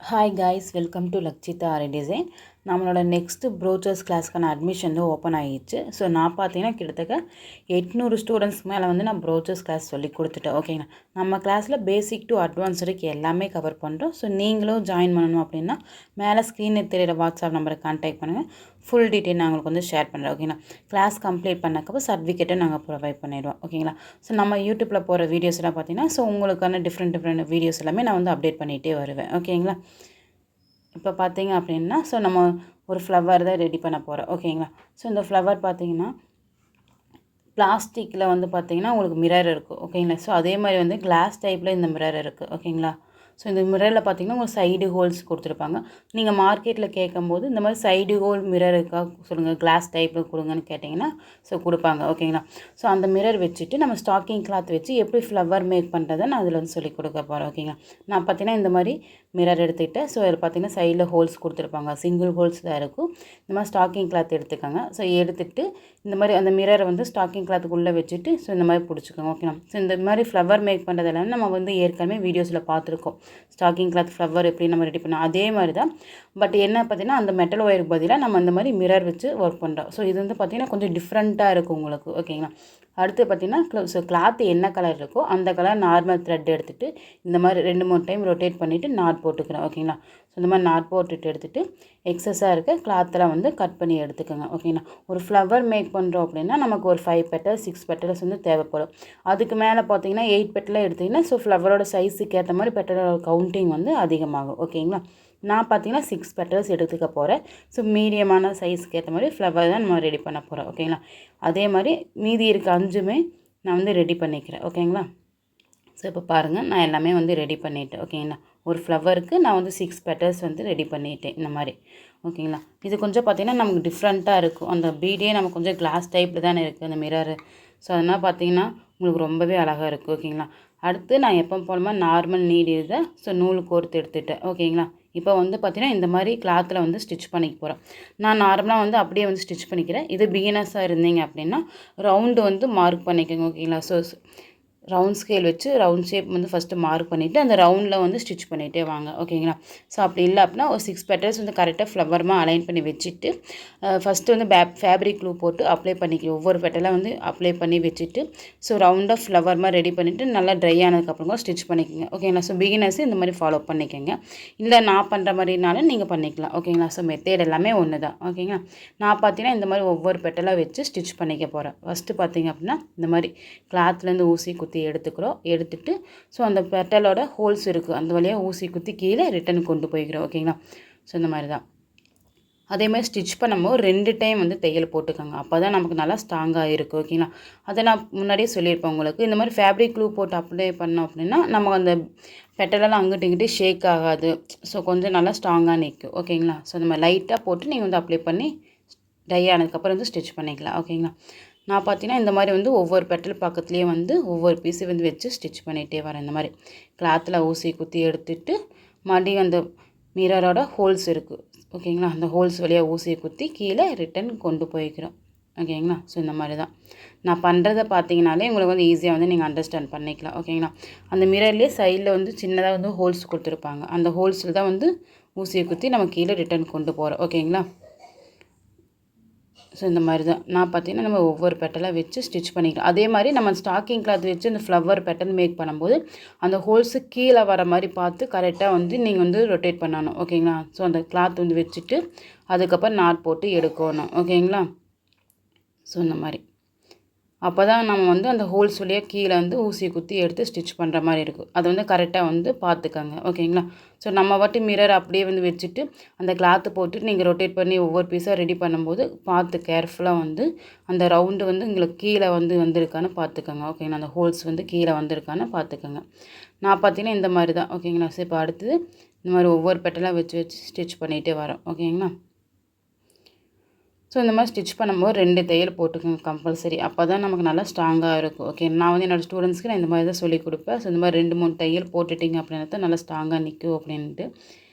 Hi guys, welcome to Lakshita Ari Design. நம்மளோட next brochures கிளாஸ்க்கான admission வந்து open ஆகிடுச்சு. So நான் பார்த்தீங்கன்னா கிட்டத்தட்ட 800 ஸ்டூடெண்ட்ஸ்க்கு மேலே வந்து நான் ப்ரோச்சர்ஸ் கிளாஸ் சொல்லி கொடுத்துட்டேன். ஓகேங்களா, நம்ம கிளாஸில் பேசிக் டு அட்வான்ஸ்டுக்கு எல்லாமே கவர் பண்ணுறோம். ஸோ நீங்களும் ஜாயின் பண்ணணும் அப்படின்னா மேலே ஸ்க்ரீனில் தெரியிற வாட்ஸ்அப் நம்பரை கான்டாக்ட் பண்ணுங்கள். ஃபுல் டீட்டெயில் நான் உங்களுக்கு வந்து ஷேர் பண்ணுறேன். ஓகேங்களா, கிளாஸ் கம்ப்ளீட் பண்ணக்கப்புறம் சர்டிஃபிகேட்டை நாங்கள் ப்ரொவைட் பண்ணிடுவோம். ஓகேங்களா, ஸோ நம்ம யூடியூப்பில் போகிற வீடியோஸ்லாம் பார்த்தீங்கன்னா ஸோ உங்களுக்கான டிஃப்ரெண்ட் வீடியோஸ் எல்லாமே நான் வந்து அப்டேட் பண்ணிகிட்டே வருவேன். ஓகேங்களா, இப்போ பார்த்தீங்க அப்படின்னா ஸோ நம்ம ஒரு ஃப்ளவர் தான் ரெடி பண்ண போகிறோம். ஓகேங்களா, ஸோ இந்த ஃப்ளவர் பார்த்தீங்கன்னா பிளாஸ்டிக்கில் வந்து பார்த்தீங்கன்னா உங்களுக்கு மிரர் இருக்குது. ஓகேங்களா, ஸோ அதே மாதிரி வந்து கிளாஸ் டைப்பில் இந்த மிரர் இருக்குது. ஓகேங்களா, ஸோ இந்த மிரரில் பார்த்தீங்கன்னா உங்களுக்கு சைடு ஹோல்ஸ் கொடுத்துருப்பாங்க. நீங்கள் மார்க்கெட்டில் கேட்கும்போது இந்த மாதிரி சைடு ஹோல் மிரர் இருக்கா சொல்லுங்கள், கிளாஸ் டைப்பில் கொடுங்கன்னு கேட்டிங்கன்னா ஸோ கொடுப்பாங்க. ஓகேங்களா, ஸோ அந்த மிரர் வச்சுட்டு நம்ம ஸ்டாக்கிங் கிளாத் வச்சு எப்படி ஃப்ளவர் மேக் பண்ணுறதை நான் அதில் வந்து சொல்லி கொடுக்க போகிறேன். ஓகேங்களா, நான் பார்த்தீங்கன்னா இந்த மாதிரி மிரர் எடுத்துக்கிட்டேன். ஸோ அதில் பார்த்தீங்கன்னா சைடில் ஹோல்ஸ் கொடுத்துருப்பாங்க, சிங்கிள் ஹோல்ஸ் தான் இருக்கும். இந்த மாதிரி ஸ்டாக்கிங் கிளாத் எடுத்துக்கோங்க. ஸோ எடுத்துகிட்டு இந்த மாதிரி அந்த மிரரை வந்து ஸ்டாக்கிங் கிளாத்துக்குள்ளே வச்சுட்டு ஸோ இந்த மாதிரி பிடிச்சிக்கோங்க. ஓகேங்களா, ஸோ இந்த மாதிரி ஃப்ளவர் மேக் பண்ணுறதெல்லாம் நம்ம வந்து ஏற்கனவே வீடியோஸில் பார்த்துருக்கோம். ஸ்டாக்கிங் கிளாத் ஃப்ளவர் எப்படி நம்ம ரெடி பண்ணோம் அதே மாதிரி தான். பட் என்ன பார்த்தீங்கன்னா அந்த மெட்டல் ஒயருக்கு பதிலாக நம்ம அந்த மாதிரி மிரர் வச்சு ஒர்க் பண்ணுறோம். ஸோ இது வந்து பார்த்திங்கன்னா கொஞ்சம் டிஃப்ரெண்ட்டாக இருக்கும் உங்களுக்கு. ஓகேங்களா, அடுத்து பார்த்திங்கன்னா ஸோ கிளாத்து என்ன கலர் இருக்கோ அந்த கலர் நார்மல் த்ரெட் எடுத்துகிட்டு இந்த மாதிரி 2-3 டைம் ரொட்டேட் பண்ணிவிட்டு நாட் போட்டுக்கிறேன். ஓகேங்களா, ஸோ இந்த மாதிரி நாட் போட்டுட்டு எடுத்துகிட்டு எக்ஸஸாக இருக்க கிளாத்தில் வந்து கட் பண்ணி எடுத்துக்கோங்க. ஓகேங்களா, ஒரு ஃப்ளவர் மேக் பண்ணுறோம் அப்படின்னா நமக்கு ஒரு 5 பெட்டல்ஸ் 6 பெட்டல்ஸ் வந்து தேவைப்படும். அதுக்கு மேலே பார்த்தீங்கன்னா 8 பெட்டலாக எடுத்திங்கன்னா ஸோ ஃப்ளவரோட சைஸுக்கு ஏற்ற மாதிரி பெட்டலோட கவுண்டிங் வந்து அதிகமாகும். ஓகேங்களா, நான் பார்த்தீங்கன்னா 6 பெட்டல்ஸ் எடுத்துக்க போகிறேன். ஸோ மீடியமான சைஸ்க்கு ஏற்ற மாதிரி ஃப்ளவர் தான் நம்ம ரெடி பண்ண போகிறோம். ஓகேங்களா, அதே மாதிரி மீதி இருக்க 5மே நான் வந்து ரெடி பண்ணிக்கிறேன். ஓகேங்களா, ஸோ இப்போ பாருங்கள் நான் எல்லாமே வந்து ரெடி பண்ணிவிட்டேன். ஓகேங்களா, ஒரு ஃப்ளவருக்கு நான் வந்து 6 பெட்டல்ஸ் வந்து ரெடி பண்ணிட்டேன் இந்த மாதிரி. ஓகேங்களா, இது கொஞ்சம் பார்த்திங்கன்னா நமக்கு டிஃப்ரெண்ட்டாக இருக்கும். அந்த பீடே நமக்கு கொஞ்சம் கிளாஸ் டைப்பில் தானே இருக்குது அந்த மிரரு. ஸோ அதனால் பார்த்திங்கன்னா உங்களுக்கு ரொம்பவே அழகாக இருக்குது. ஓகேங்களா, அடுத்து நான் எப்போ போலமா நார்மல் நீட் இதை ஸோ நூல் கோர்த்து எடுத்துட்டேன். ஓகேங்களா, இப்போ வந்து பார்த்திங்கன்னா இந்த மாதிரி கிளாத்தில் வந்து ஸ்டிச் பண்ணிக்க போகிறேன். நான் நார்மலாக வந்து அப்படியே வந்து ஸ்டிச் பண்ணிக்கிறேன். இது பிகினர்ஸாக இருந்தீங்க அப்படின்னா ரவுண்டு வந்து மார்க் பண்ணிக்கோங்க. ஓகேங்களா, ஸோ ரவுண்ட் ஸ்கேல் வச்சு ரவுண்ட் ஷேப் வந்து ஃபஸ்ட்டு மார்க் பண்ணிவிட்டு அந்த ரவுண்டில் வந்து ஸ்டிச் பண்ணிகிட்டே வாங்க. ஓகேங்களா, ஸோ அப்படி இல்லை அப்படின்னா ஒரு 6 பெட்டல்ஸ் வந்து கரெக்டாக ஃப்ளவர்மாக அலைன் பண்ணி வச்சுட்டு ஃபஸ்ட்டு வந்து ஃபேப்ரிக் க்ளூ போட்டு அப்ளை பண்ணிக்கிறோம். ஒவ்வொரு பெட்டலாக வந்து அப்ளை பண்ணி வச்சுட்டு ஸோ ரவுண்டாக ஃப்ளவர்மாக ரெடி பண்ணிவிட்டு நல்லா ட்ரை ஆனதுக்கப்புறமா ஸ்டிச் பண்ணிக்கோங்க. ஓகேங்களா, ஸோ பிகினர்ஸ் இந்த மாதிரி ஃபாலோ பண்ணிக்கோங்க. இல்லை நான் பண்ணுற மாதிரினாலும் நீங்கள் பண்ணிக்கலாம். ஓகேங்களா, ஸோ மெத்தேட் எல்லாமே ஒன்று தான். ஓகேங்களா, நான் பார்த்தீங்கன்னா இந்த மாதிரி ஒவ்வொரு பெட்டலாக வச்சு ஸ்டிச் பண்ணிக்க போகிறேன். ஃபஸ்ட்டு பார்த்தீங்க அப்படின்னா இந்த மாதிரி கிளாத்லேருந்து ஊசி குத்தி எடுத்துக்கிறோம். எடுத்துகிட்டு ஸோ அந்த பெட்டலோட ஹோல்ஸ் இருக்குது அந்த வழியாக ஊசி குத்தி கீழே ரிட்டன் கொண்டு போய்க்கிறோம். ஓகேங்களா, ஸோ இந்த மாதிரி தான். அதே மாதிரி ஸ்டிச் பண்ணும்போது 2 டைம் வந்து தையல் போட்டுக்கோங்க. அப்போ தான் நமக்கு நல்லா ஸ்ட்ராங்காக இருக்குது. ஓகேங்களா, அதை நான் முன்னாடியே சொல்லியிருப்பேன் உங்களுக்கு. இந்த மாதிரி ஃபேப்ரிக் க்ளூ போட்டு அப்ளை பண்ணோம் அப்படின்னா நமக்கு அந்த பெட்டலெல்லாம் அங்கிட்டு இங்கிட்டு ஷேக் ஆகாது. ஸோ கொஞ்சம் நல்லா ஸ்ட்ராங்காக நிற்கும். ஓகேங்களா, ஸோ இந்த மாதிரி லைட்டாக போட்டு நீங்கள் வந்து அப்ளை பண்ணி ட்ரை ஆனதுக்கப்புறம் வந்து ஸ்டிச் பண்ணிக்கலாம். ஓகேங்களா, நான் பார்த்தீங்கன்னா இந்த மாதிரி வந்து ஒவ்வொரு பெட்டல் பக்கத்துலேயே வந்து ஒவ்வொரு பீஸு வந்து வச்சு ஸ்டிச் பண்ணிகிட்டே வரேன். இந்த மாதிரி கிளாத்தில் ஊசி குத்தி எடுத்துகிட்டு மறுபடியும் அந்த மிரரோட ஹோல்ஸ் இருக்குது. ஓகேங்களா, அந்த ஹோல்ஸ் வழியாக ஊசியை குத்தி கீழே ரிட்டன் கொண்டு போய்க்கிறோம். ஓகேங்களா, ஸோ இந்த மாதிரி தான் நான் பண்ணுறதை பார்த்தீங்கனாலே உங்களுக்கு வந்து ஈஸியாக வந்து நீங்கள் அண்டர்ஸ்டாண்ட் பண்ணிக்கலாம். ஓகேங்களா, அந்த மிரர்லேயே சைடில் வந்து சின்னதாக வந்து ஹோல்ஸ் கொடுத்துருப்பாங்க. அந்த ஹோல்ஸில் தான் வந்து ஊசியை குத்தி நம்ம கீழே ரிட்டன் கொண்டு போகிறோம். ஓகேங்களா, ஸோ இந்த மாதிரி தான் நான் பார்த்தீங்கன்னா நம்ம ஒவ்வொரு பெட்டலாக வச்சு ஸ்டிச் பண்ணிக்கலாம். அதே மாதிரி நம்ம ஸ்டாக்கிங் கிளாத் வச்சு அந்த ஃப்ளவர் பெட்டல் மேக் பண்ணும்போது அந்த ஹோல்ஸு கீழே வர மாதிரி பார்த்து கரெக்டாக வந்து நீங்கள் வந்து ரொட்டேட் பண்ணணும். ஓகேங்களா, ஸோ அந்த கிளாத் வந்து வச்சுட்டு அதுக்கப்புறம் நாட் போட்டு எடுக்கணும். ஓகேங்களா, ஸோ இந்த மாதிரி அப்போ தான் நம்ம வந்து அந்த ஹோல்ஸ் வழியாக கீழே வந்து ஊசி குத்தி எடுத்து ஸ்டிச் பண்ணுற மாதிரி இருக்கும். அதை வந்து கரெக்டாக வந்து பார்த்துக்கங்க. ஓகேங்களா, ஸோ நம்ம வாட்டி மிரர் அப்படியே வந்து வச்சுட்டு அந்த கிளாத்து போட்டுட்டு நீங்கள் ரொட்டேட் பண்ணி ஒவ்வொரு பீஸாக ரெடி பண்ணும்போது பார்த்து கேர்ஃபுல்லாக வந்து அந்த ரவுண்டு வந்து உங்களுக்கு கீழே வந்து வந்திருக்கான்னு பார்த்துக்கோங்க. ஓகேங்களா, அந்த ஹோல்ஸ் வந்து கீழே வந்திருக்கான்னு பார்த்துக்கோங்க. நான் பார்த்தீங்கன்னா இந்த மாதிரி தான். ஓகேங்களா, ஸோ இப்போ அடுத்தது இந்த மாதிரி ஒவ்வொரு பெட்டலாக வச்சு வச்சு ஸ்டிச் பண்ணிகிட்டே வரோம். ஓகேங்களா, ஸோ இந்த மாதிரி ஸ்டிச் பண்ணும்போது 2 தையல் போட்டுக்கோங்க கம்பல்சரி. அப்போ தான் நமக்கு நல்லா ஸ்ட்ராங்காக இருக்கும். ஓகே, நான் வந்து என்னோடய ஸ்டூடெண்ட்ஸ்க்கு நான் இந்த மாதிரி தான் சொல்லிக் கொடுப்பேன். ஸோ இந்த மாதிரி 2-3 தையல் போட்டுட்டிங்க அப்படின்னா தான் நல்லா ஸ்ட்ராங்காக நிற்கும் அப்படின்ட்டு.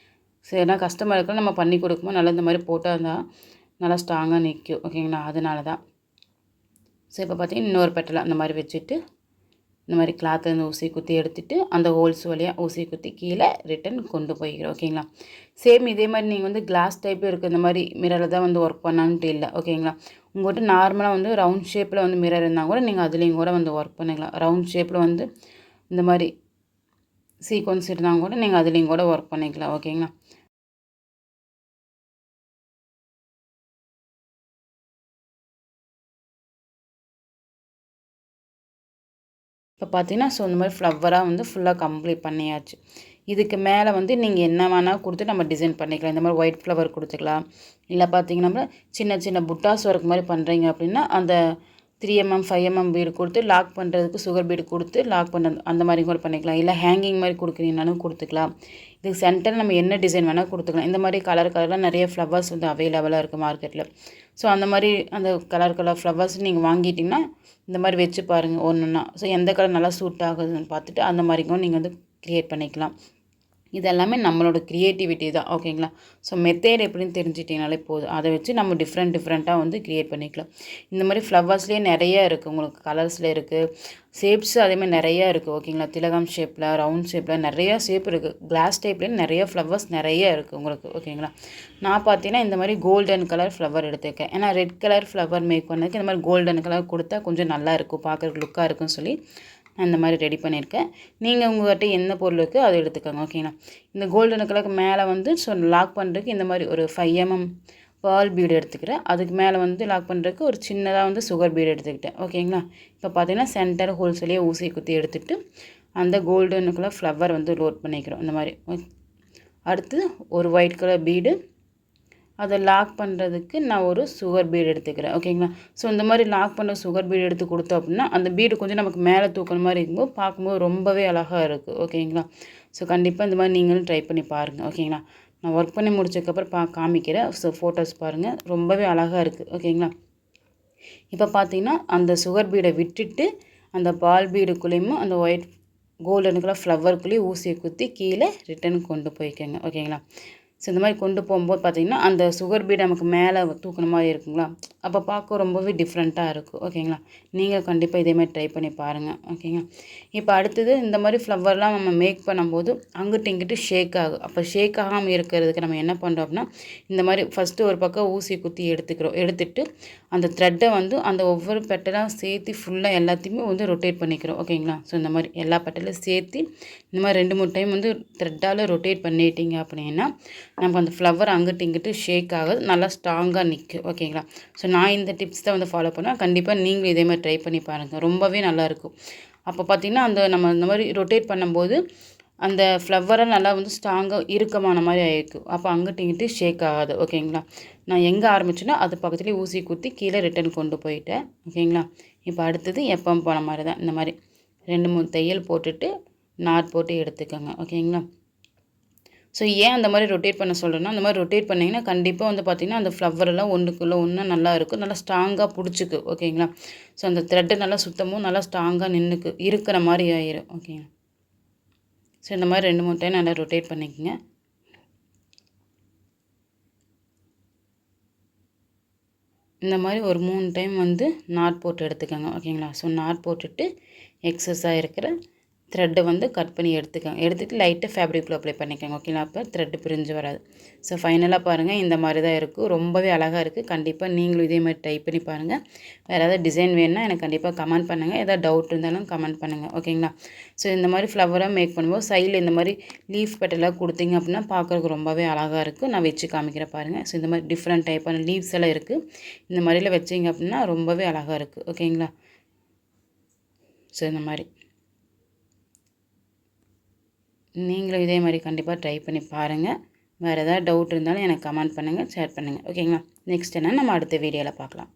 ஸோ ஏன்னா கஸ்டமருக்கு நம்ம பண்ணி கொடுக்கும்போது நல்லா இந்த மாதிரி போட்டால் தான் நல்லா ஸ்ட்ராங்காக நிற்கும். ஓகேங்களா, அதனால தான். ஸோ இப்போ பார்த்தீங்கன்னா இன்னொரு பெட்டலாக அந்த மாதிரி வச்சுட்டு இந்த மாதிரி கிளாத்லேருந்து ஊசி குத்தி எடுத்துகிட்டு அந்த ஹோல்ஸ் வழியாக ஊசி குத்தி கீழே ரிட்டன் கொண்டு போய்க்கிறோம். ஓகேங்களா. சேம் இதே மாதிரி நீங்கள் வந்து கிளாஸ் டைப்பில் இருக்க இந்த மாதிரி மிரரில் தான் வந்து ஒர்க் பண்ணான்ட்டு இல்லை. ஓகேங்களா. உங்கள்கிட்ட நார்மலாக வந்து ரவுண்ட் ஷேப்பில் வந்து மிரர் இருந்தால் கூட நீங்கள் அதுலேயும் கூட வந்து ஒர்க் பண்ணிக்கலாம். ரவுண்ட் ஷேப்பில் வந்து இந்த மாதிரி சீக்வன்ஸ் இருந்தால் கூட நீங்கள் அதுலேயும் கூட ஒர்க் பண்ணிக்கலாம். ஓகேங்களா. இப்போ பார்த்தீங்கன்னா இந்த மாதிரி ஃப்ளவராக வந்து ஃபுல்லாக கம்ப்ளீட் பண்ணியாச்சு. இதுக்கு மேலே வந்து நீங்கள் என்ன வேணால் கொடுத்து நம்ம டிசைன் பண்ணிக்கலாம். இந்த மாதிரி ஒயிட் ஃப்ளவர் கொடுத்துக்கலாம். இல்லை பார்த்தீங்கன்னா சின்ன சின்ன புட்டாஸ் ஒர்க் மாதிரி பண்ணுறீங்க அப்படின்னா அந்த 3mm 5mm பீடு கொடுத்து லாக் பண்ணுறதுக்கு சுகர் பீடு கொடுத்து லாக் பண்ணுறது அந்த மாதிரி கூட பண்ணிக்கலாம். இல்லை ஹேங்கிங் மாதிரி கொடுக்குறீங்கனாலும் கொடுத்துக்கலாம். இதுக்கு சென்டர் நம்ம என்ன டிசைன் வேணால் கொடுத்துக்கலாம். இந்த மாதிரி கலராக நிறைய ஃப்ளவர்ஸ் வந்து அவைலபிளாக இருக்குது மார்க்கெட்டில். அந்த மாதிரி அந்த கலர் ஃப்ளவர்ஸ் நீங்கள் வாங்கிட்டிங்கன்னா இந்த மாதிரி வச்சு பாருங்கள் ஒன்றுன்னா. எந்த கலர் நல்லா சூட் ஆகுதுன்னு பார்த்துட்டு அந்த மாதிரிக்கும் நீங்கள் வந்து க்ரியேட் பண்ணிக்கலாம். இது எல்லாமே நம்மளோட க்ரியேட்டிவிட்டி தான். ஓகேங்களா. மெத்தேட் எப்படின்னு தெரிஞ்சிட்டிங்கனாலே போதும். அதை வச்சு நம்ம டிஃப்ரெண்ட்டாக வந்து க்ரியேட் பண்ணிக்கலாம். இந்த மாதிரி ஃப்ளவர்ஸ்லேயே நிறைய இருக்குது. உங்களுக்கு கலர்ஸில் இருக்குது, ஷேப்ஸு அதேமாதிரி நிறையா இருக்குது. ஓகேங்களா. திலகம் ஷேப்பில், ரவுண்ட் ஷேப்பில் நிறையா ஷேப் இருக்குது. கிளாஸ் டைப்லேயும் நிறைய ஃப்ளவர்ஸ் நிறைய இருக்குது உங்களுக்கு. ஓகேங்களா. நான் பார்த்தீங்கன்னா இந்த மாதிரி கோல்டன் கலர் ஃப்ளவர் எடுத்துருக்கேன். ஏன்னா ரெட் கலர் ஃப்ளவர் மேக் பண்ணதுக்கு இந்த மாதிரி கோல்டன் கலர் கொடுத்தா கொஞ்சம் நல்லா இருக்கும், பார்க்குறதுக்கு லுக்காக இருக்குன்னு சொல்லி நான் இந்த மாதிரி ரெடி பண்ணியிருக்கேன். நீங்கள் உங்கள்கிட்ட என்ன பொருள் இருக்கோ அதை எடுத்துக்கோங்க. ஓகேங்களா. இந்த கோல்டன் கலருக்கு மேலே வந்து லாக் பண்ணுறதுக்கு இந்த மாதிரி ஒரு 5mm பால் பீடு எடுத்துக்கிறேன். அதுக்கு மேலே வந்து லாக் பண்ணுறதுக்கு ஒரு சின்னதாக வந்து சுகர் பீடு எடுத்துக்கிட்டேன். ஓகேங்களா. இப்போ பார்த்தீங்கன்னா சென்டர் ஹோல்ஸ்லேயே ஊசி குத்தி எடுத்துகிட்டு அந்த கோல்டன் கலர் ஃப்ளவர் வந்து லோட் பண்ணிக்கிறோம் இந்த மாதிரி. அடுத்து ஒரு ஒயிட் கலர் பீடு, அதை லாக் பண்ணுறதுக்கு நான் ஒரு சுகர் பீடு எடுத்துக்கிறேன். ஓகேங்களா. இந்த மாதிரி லாக் பண்ணுற சுகர் பீடு எடுத்து கொடுத்தோம் அப்படின்னா அந்த பீடு கொஞ்சம் நமக்கு மேலே தூக்குற மாதிரி இருக்கும்போது பார்க்கும்போது ரொம்பவே அழகாக இருக்குது. ஓகேங்களா. கண்டிப்பாக இந்த மாதிரி நீங்களும் ட்ரை பண்ணி பாருங்கள். ஓகேங்களா. நான் ஒர்க் பண்ணி முடிச்சதுக்கப்புறம் காமிக்கிறேன். ஃபோட்டோஸ் பாருங்கள், ரொம்பவே அழகாக இருக்குது. ஓகேங்களா. இப்போ பார்த்தீங்கன்னா அந்த சுகர் பீடை விட்டுட்டு அந்த பால் பீடுக்குள்ளேயும் அந்த ஒயிட் கோல்டன் கலர் ஃப்ளவருக்குள்ளேயும் ஊசியை குத்தி கீழே ரிட்டன் கொண்டு போய்க்கோங்க. ஓகேங்களா. இந்த மாதிரி கொண்டு போகும்போது பார்த்திங்கன்னா அந்த சுகர் பீட் நமக்கு மேலே தூக்குன மாதிரி இருக்குங்களா, அப்போ பார்க்க ரொம்பவே டிஃப்ரெண்ட்டாக இருக்கும். ஓகேங்களா. நீங்கள் கண்டிப்பாக இதேமாதிரி ட்ரை பண்ணி பாருங்கள். ஓகேங்க. இப்போ அடுத்தது இந்த மாதிரி ஃப்ளவர்லாம் நம்ம மேக் பண்ணும்போது அங்கிட்டு இங்கிட்டு ஷேக் ஆகும். அப்போ ஷேக் ஆகாமல் இருக்கிறதுக்கு நம்ம என்ன பண்ணுறோம் அப்படின்னா இந்த மாதிரி ஃபஸ்ட்டு ஒரு பக்கம் ஊசி குத்தி எடுத்துட்டு அந்த த்ரெட்டை வந்து அந்த ஒவ்வொரு பெட்டலாக சேர்த்து ஃபுல்லாக எல்லாத்தையுமே வந்து ரொட்டேட் பண்ணிக்கிறோம். ஓகேங்களா. இந்த மாதிரி எல்லா பெட்டலையும் சேர்த்து இந்த மாதிரி 2-3 டைம் வந்து த்ரெட்டால் ரொட்டேட் பண்ணிட்டீங்க அப்படின்னா நமக்கு அந்த ஃப்ளவர் அங்கிட்டு இங்கிட்டு ஷேக் ஆகுது, நல்லா ஸ்ட்ராங்காக நிற்கும். ஓகேங்களா. நான் இந்த டிப்ஸ் தான் வந்து ஃபாலோ பண்ணுவேன். கண்டிப்பாக நீங்களும் இதே மாதிரி ட்ரை பண்ணி பாருங்கள், ரொம்பவே நல்லாயிருக்கும். அப்போ பார்த்திங்கன்னா அந்த நம்ம இந்த மாதிரி ரொட்டேட் பண்ணும்போது அந்த ஃப்ளவரை நல்லா வந்து ஸ்ட்ராங்காக இறுக்கமான மாதிரி ஆகிருக்கும். அப்போ அங்கிட்டு இங்கிட்டு ஷேக் ஆகாது. ஓகேங்களா. நான் எங்கே ஆரம்பிச்சேன்னா அது பக்கத்துலேயே ஊசி குத்தி கீழே ரிட்டன் கொண்டு போயிட்டேன். ஓகேங்களா. இப்போ அடுத்தது எப்பவும் போன மாதிரி தான் இந்த மாதிரி 2-3 தையல் போட்டுட்டு நாட் போட்டு எடுத்துக்கோங்க. ஓகேங்களா. ஏன் அந்த மாதிரி ரொட்டேட் பண்ண சொல்கிறேன்னா அந்த மாதிரி ரொட்டேட் பண்ணிங்கன்னா கண்டிப்பாக வந்து பார்த்திங்கன்னா அந்த ஃப்ளவரெல்லாம் ஒன்றுக்குள்ளே ஒன்று நல்லா இருக்கும், நல்லா ஸ்ட்ராங்காக பிடிச்சிக்கு. ஓகேங்களா. அந்த த்ரெட்டு நல்லா சுத்தமும் நல்லா ஸ்ட்ராங்காக நின்றுக்கு இருக்கிற மாதிரி ஆயிரும். ஓகேங்க. இந்த மாதிரி 2-3 டைம் நல்லா ரொட்டேட் பண்ணிக்கோங்க. இந்த மாதிரி ஒரு 3 டைம் வந்து நாட் போட்டு எடுத்துக்கோங்க. ஓகேங்களா. நாட் போட்டுட்டு எக்ஸஸாக இருக்கிற த்ரெட்டை வந்து கட் பண்ணி எடுத்துகிட்டு லைட்டாக ஃபேப்ரிக்கில் அப்ளை பண்ணிக்கோங்க. ஓகேங்களா. அப்போ த்ரெட்டு பிரிஞ்சு வராது. ஃபைனலாக பாருங்கள் இந்த மாதிரி தான் இருக்கும், ரொம்பவே அழகாக இருக்குது. கண்டிப்பாக நீங்களும் இதே மாதிரி ட்ரை பண்ணி பாருங்கள். வேறு ஏதாவது டிசைன் வேணுன்னா எனக்கு கண்டிப்பாக கமெண்ட் பண்ணுங்கள், ஏதாவது டவுட் இருந்தாலும் கமெண்ட் பண்ணுங்கள். ஓகேங்களா. இந்த மாதிரி ஃப்ளவராக மேக் பண்ணும்போது சைடில் இந்த மாதிரி லீஃப் பெட்டெல்லாம் கொடுத்தீங்க அப்படின்னா பார்க்குறதுக்கு ரொம்பவே அழகாக இருக்குது. நான் வச்சு காமிக்கிறேன் பாருங்கள். இந்த மாதிரி டிஃப்ரெண்ட் டைப்பான லீவ்ஸ் எல்லாம் இருக்குது. இந்த மாதிரிலாம் வச்சிங்க அப்படின்னா ரொம்பவே அழகாக இருக்குது. ஓகேங்களா. இந்த மாதிரி நீங்களும் இதே மாதிரி கண்டிப்பாக ட்ரை பண்ணி பாருங்கள். வேறு ஏதாவது டவுட் இருந்தாலும் எனக்கு கமெண்ட் பண்ணுங்கள், ஷேர் பண்ணுங்கள். ஓகேங்களா. நெக்ஸ்ட் என்ன நம்ம அடுத்த வீடியோவில் பார்க்கலாம்.